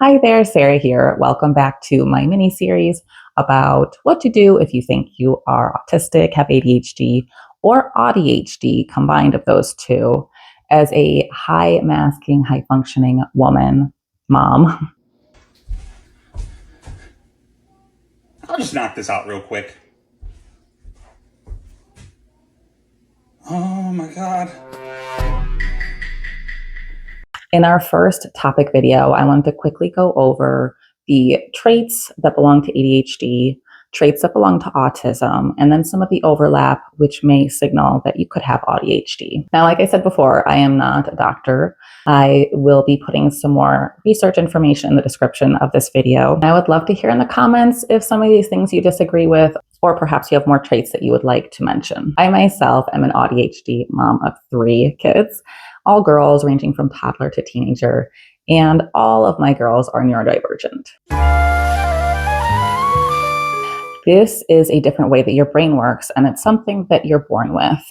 Hi there, Sarah here. Welcome back to my mini series about what to do if you think you are autistic, have ADHD, or AuDHD, combined of those two, as a high masking, high functioning woman, mom. I'll just knock this out real quick. Oh my God. In our first topic video, I wanted to quickly go over the traits that belong to ADHD, traits that belong to autism, and then some of the overlap which may signal that you could have AuDHD. Now, like I said before, I am not a doctor. I will be putting some more research information in the description of this video. I would love to hear in the comments if some of these things you disagree with, or perhaps you have more traits that you would like to mention. I myself am an AuDHD mom of 3 kids, all girls ranging from toddler to teenager, and all of my girls are neurodivergent. This is a different way that your brain works, and it's something that you're born with.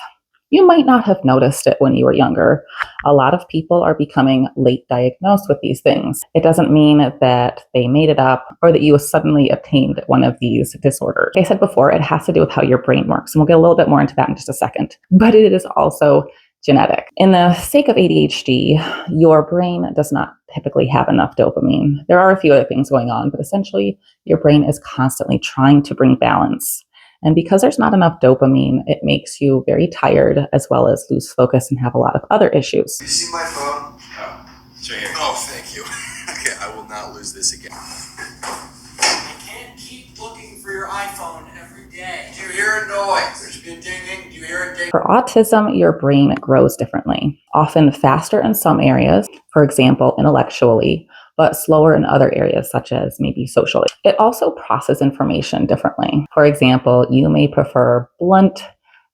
You might not have noticed it when you were younger. A lot of people are becoming late diagnosed with these things. It doesn't mean that they made it up or that you suddenly obtained one of these disorders. Like I said before, it has to do with how your brain works, and we'll get a little bit more into that in just a second. But it is also genetic. In the sake of ADHD, your brain does not typically have enough dopamine. There are a few other things going on, but essentially your brain is constantly trying to bring balance. And because there's not enough dopamine, it makes you very tired as well as lose focus and have a lot of other issues. You see my phone? Oh, it's right here. Oh, thank you. Okay, I will not lose this again. You can't keep looking for your iPhone every day. Do you hear a noise? There should be a ding-ding. Do you hear a ding? For autism, your brain grows differently, often faster in some areas, for example, intellectually, but slower in other areas, such as maybe socially. It also processes information differently. For example, you may prefer blunt,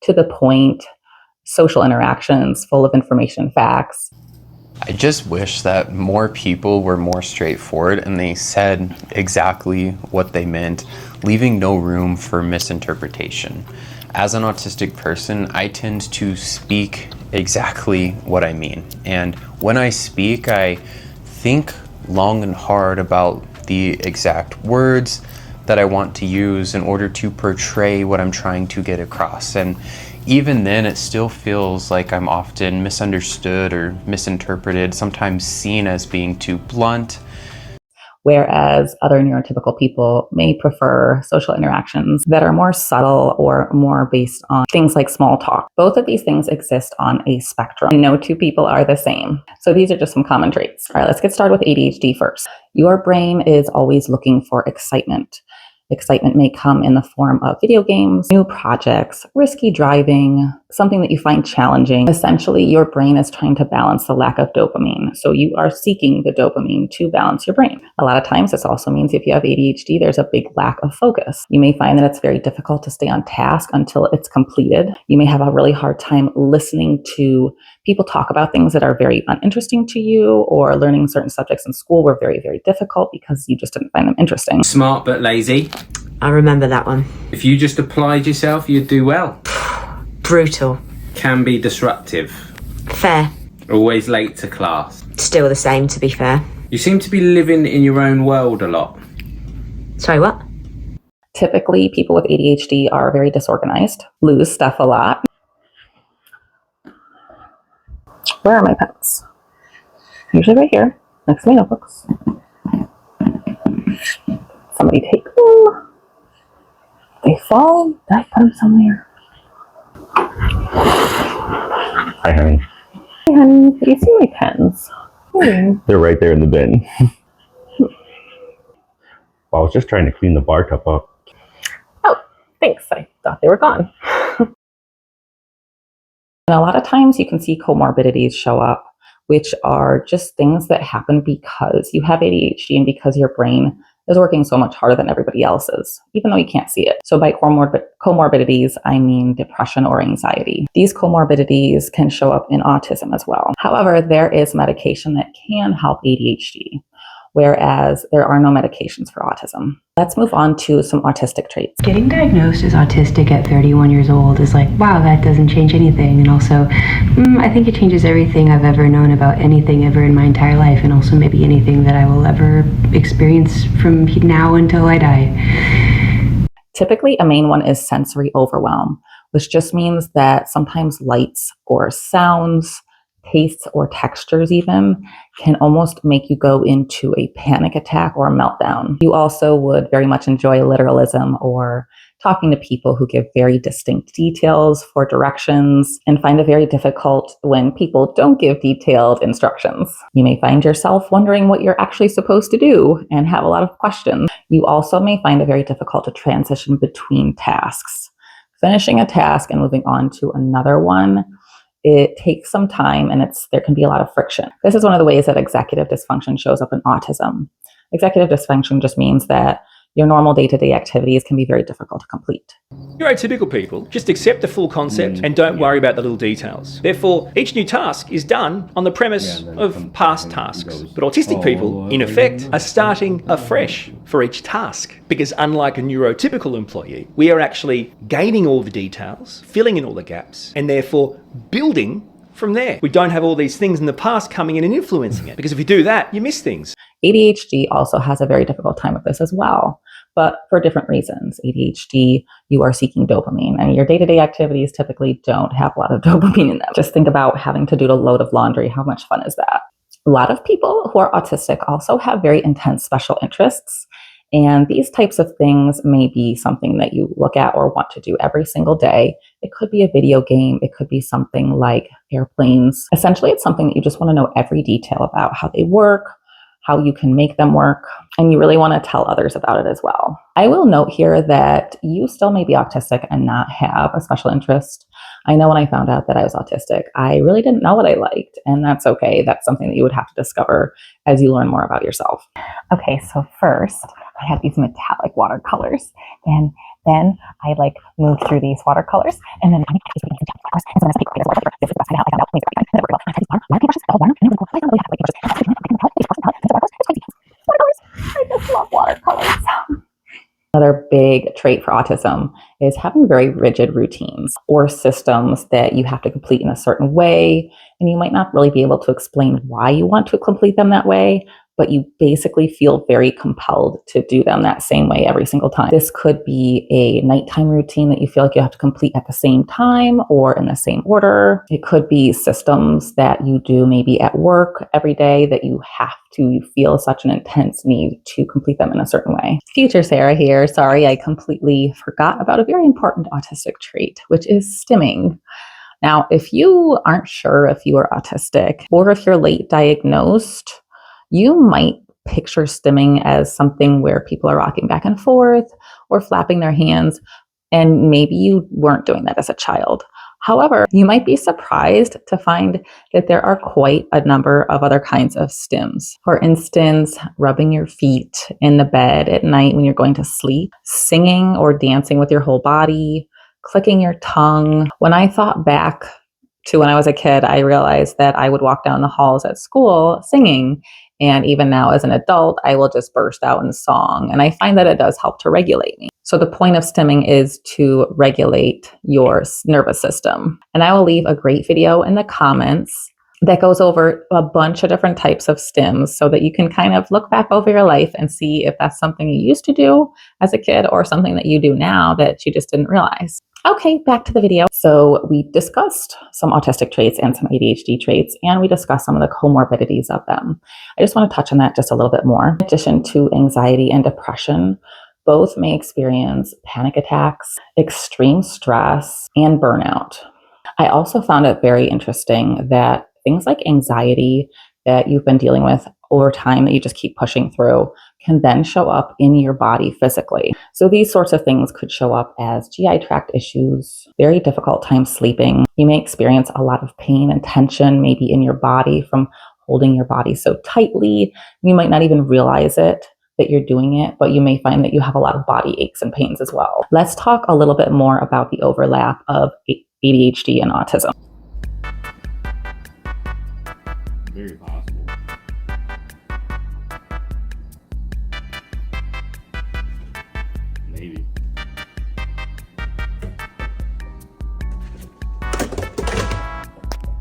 to the point, social interactions full of information and facts. I just wish that more people were more straightforward and they said exactly what they meant, leaving no room for misinterpretation. As an autistic person, I tend to speak exactly what I mean. And when I speak, I think long and hard about the exact words that I want to use in order to portray what I'm trying to get across. And even then, it still feels like I'm often misunderstood or misinterpreted, sometimes seen as being too blunt. Whereas other neurotypical people may prefer social interactions that are more subtle or more based on things like small talk. Both of these things exist on a spectrum. No two people are the same. So these are just some common traits. All right, let's get started with ADHD first. Your brain is always looking for excitement. Excitement may come in the form of video games, new projects, risky driving, something that you find challenging. Essentially, your brain is trying to balance the lack of dopamine. So you are seeking the dopamine to balance your brain. A lot of times, this also means if you have ADHD, there's a big lack of focus. You may find that it's very difficult to stay on task until it's completed. You may have a really hard time listening to people talk about things that are very uninteresting to you, or learning certain subjects in school were very, very difficult because you just didn't find them interesting. Smart but lazy. I remember that one. If you just applied yourself, you'd do well. Brutal. Can be disruptive. Fair. Always late to class. Still the same, to be fair. You seem to be living in your own world a lot. Sorry, what? Typically, people with ADHD are very disorganized, lose stuff a lot. Where are my pens? Usually right here, next to my notebooks. Somebody take them. They fall, I put them somewhere. Hi, honey. Hey, honey, do you see my pens? They're right there in the bin. Well, I was just trying to clean the bar top up. Oh, thanks. I thought they were gone. And a lot of times you can see comorbidities show up, which are just things that happen because you have ADHD and because your brain is working so much harder than everybody else's, even though you can't see it. So by comorbidities, I mean depression or anxiety. These comorbidities can show up in autism as well. However, there is medication that can help ADHD, whereas there are no medications for autism. Let's move on to some autistic traits. Getting diagnosed as autistic at 31 years old is like, wow, that doesn't change anything. And also, I think it changes everything I've ever known about anything ever in my entire life, and also maybe anything that I will ever experience from now until I die. Typically, a main one is sensory overwhelm, which just means that sometimes lights or sounds, tastes or textures even can almost make you go into a panic attack or a meltdown. You also would very much enjoy literalism or talking to people who give very distinct details for directions, and find it very difficult when people don't give detailed instructions. You may find yourself wondering what you're actually supposed to do and have a lot of questions. You also may find it very difficult to transition between tasks. Finishing a task and moving on to another one, it takes some time, and there can be a lot of friction. This is one of the ways that executive dysfunction shows up in autism. Executive dysfunction just means that your normal day-to-day activities can be very difficult to complete. Neurotypical people just accept the full concept and don't worry about the little details. Therefore, each new task is done on the premise of past tasks. But autistic people, in effect, are starting afresh for each task. Because unlike a neurotypical employee, we are actually gaining all the details, filling in all the gaps, and therefore building from there. We don't have all these things in the past coming in and influencing it. Because if you do that, you miss things. ADHD also has a very difficult time with this as well, but for different reasons. ADHD, you are seeking dopamine, and your day-to-day activities typically don't have a lot of dopamine in them. Just think about having to do a load of laundry. How much fun is that? A lot of people who are autistic also have very intense special interests, and these types of things may be something that you look at or want to do every single day. It could be a video game. It could be something like airplanes. Essentially, it's something that you just want to know every detail about, how they work, how you can make them work, and you really want to tell others about it as well. I will note here that you still may be autistic and not have a special interest. I know when I found out that I was autistic, I really didn't know what I liked, and that's okay. That's something that you would have to discover as you learn more about yourself. Okay, so first, I have these metallic watercolors, and then I move through these watercolors, and then I just love watercolors. Another big trait for autism is having very rigid routines or systems that you have to complete in a certain way, and you might not really be able to explain why you want to complete them that way, but you basically feel very compelled to do them that same way every single time. This could be a nighttime routine that you feel like you have to complete at the same time or in the same order. It could be systems that you do maybe at work every day that you feel such an intense need to complete them in a certain way. Future Sarah here. Sorry, I completely forgot about a very important autistic trait, which is stimming. Now, if you aren't sure if you are autistic or if you're late diagnosed, you might picture stimming as something where people are rocking back and forth or flapping their hands, and maybe you weren't doing that as a child. However, you might be surprised to find that there are quite a number of other kinds of stims. For instance, rubbing your feet in the bed at night when you're going to sleep, singing or dancing with your whole body, clicking your tongue. When I thought back to when I was a kid, I realized that I would walk down the halls at school singing. And even now as an adult, I will just burst out in song. And I find that it does help to regulate me. So the point of stimming is to regulate your nervous system. And I will leave a great video in the comments that goes over a bunch of different types of stims so that you can kind of look back over your life and see if that's something you used to do as a kid or something that you do now that you just didn't realize. Okay, back to the video. So we discussed some autistic traits and some ADHD traits, and we discussed some of the comorbidities of them. I just want to touch on that just a little bit more. In addition to anxiety and depression, both may experience panic attacks, extreme stress, and burnout. I also found it very interesting that things like anxiety that you've been dealing with over time that you just keep pushing through can then show up in your body physically. So these sorts of things could show up as GI tract issues, very difficult time sleeping. You may experience a lot of pain and tension maybe in your body from holding your body so tightly. You might not even realize it that you're doing it, but you may find that you have a lot of body aches and pains as well. Let's talk a little bit more about the overlap of ADHD and autism. Very possible.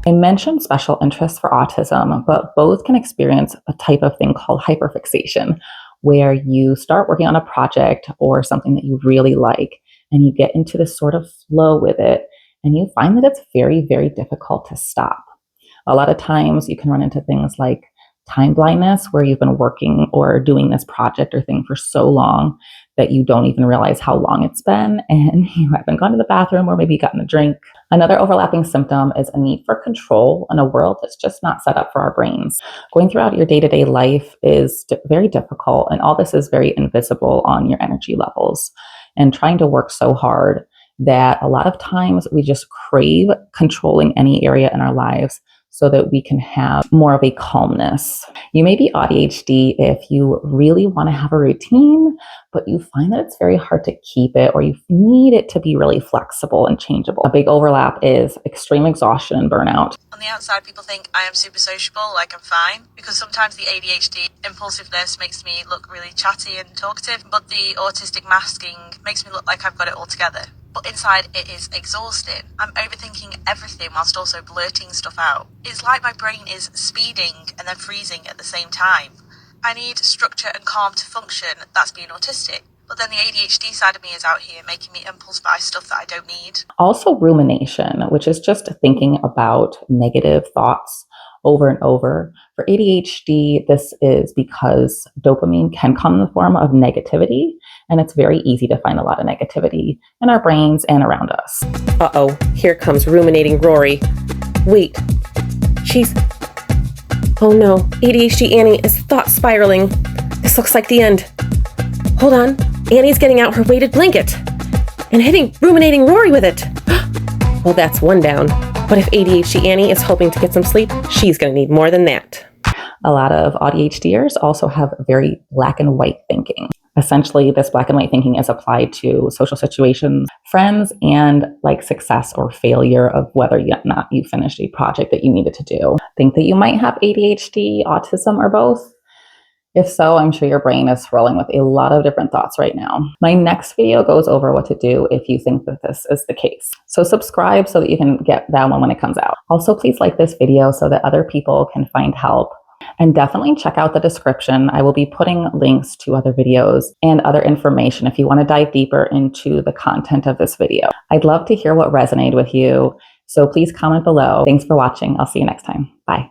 I mentioned special interests for autism, but both can experience a type of thing called hyperfixation, where you start working on a project or something that you really like, and you get into this sort of flow with it, and you find that it's very, very difficult to stop. A lot of times you can run into things like time blindness, where you've been working or doing this project or thing for so long that you don't even realize how long it's been, and you haven't gone to the bathroom or maybe gotten a drink. Another overlapping symptom is a need for control in a world that's just not set up for our brains. Going throughout your day-to-day life is very difficult, and all this is very invisible on your energy levels. And trying to work so hard that a lot of times we just crave controlling any area in our lives so that we can have more of a calmness. You may be AuDHD if you really want to have a routine, but you find that it's very hard to keep it, or you need it to be really flexible and changeable. A big overlap is extreme exhaustion and burnout. On the outside, people think I am super sociable, like I'm fine, because sometimes the ADHD impulsiveness makes me look really chatty and talkative, but the autistic masking makes me look like I've got it all together. But inside, it is exhausting. I'm overthinking everything whilst also blurting stuff out. It's like my brain is speeding and then freezing at the same time. I need structure and calm to function. That's being autistic. But then the ADHD side of me is out here making me impulse buy stuff that I don't need. Also rumination, which is just thinking about negative thoughts over and over. For ADHD, this is because dopamine can come in the form of negativity, and it's very easy to find a lot of negativity in our brains and around us. Uh-oh, here comes ruminating Rory. Wait, oh no, ADHD Annie is thought spiraling. This looks like the end. Hold on, Annie's getting out her weighted blanket and hitting ruminating Rory with it. Well, that's one down. But if ADHD Annie is hoping to get some sleep, she's going to need more than that. A lot of AuDHDers also have very black and white thinking. Essentially, this black and white thinking is applied to social situations, friends, and like success or failure of whether or not you finished a project that you needed to do. Think that you might have ADHD, autism, or both? If so, I'm sure your brain is swirling with a lot of different thoughts right now. My next video goes over what to do if you think that this is the case. So subscribe so that you can get that one when it comes out. Also, please like this video so that other people can find help. And definitely check out the description. I will be putting links to other videos and other information if you want to dive deeper into the content of this video. I'd love to hear what resonated with you, so please comment below. Thanks for watching. I'll see you next time. Bye.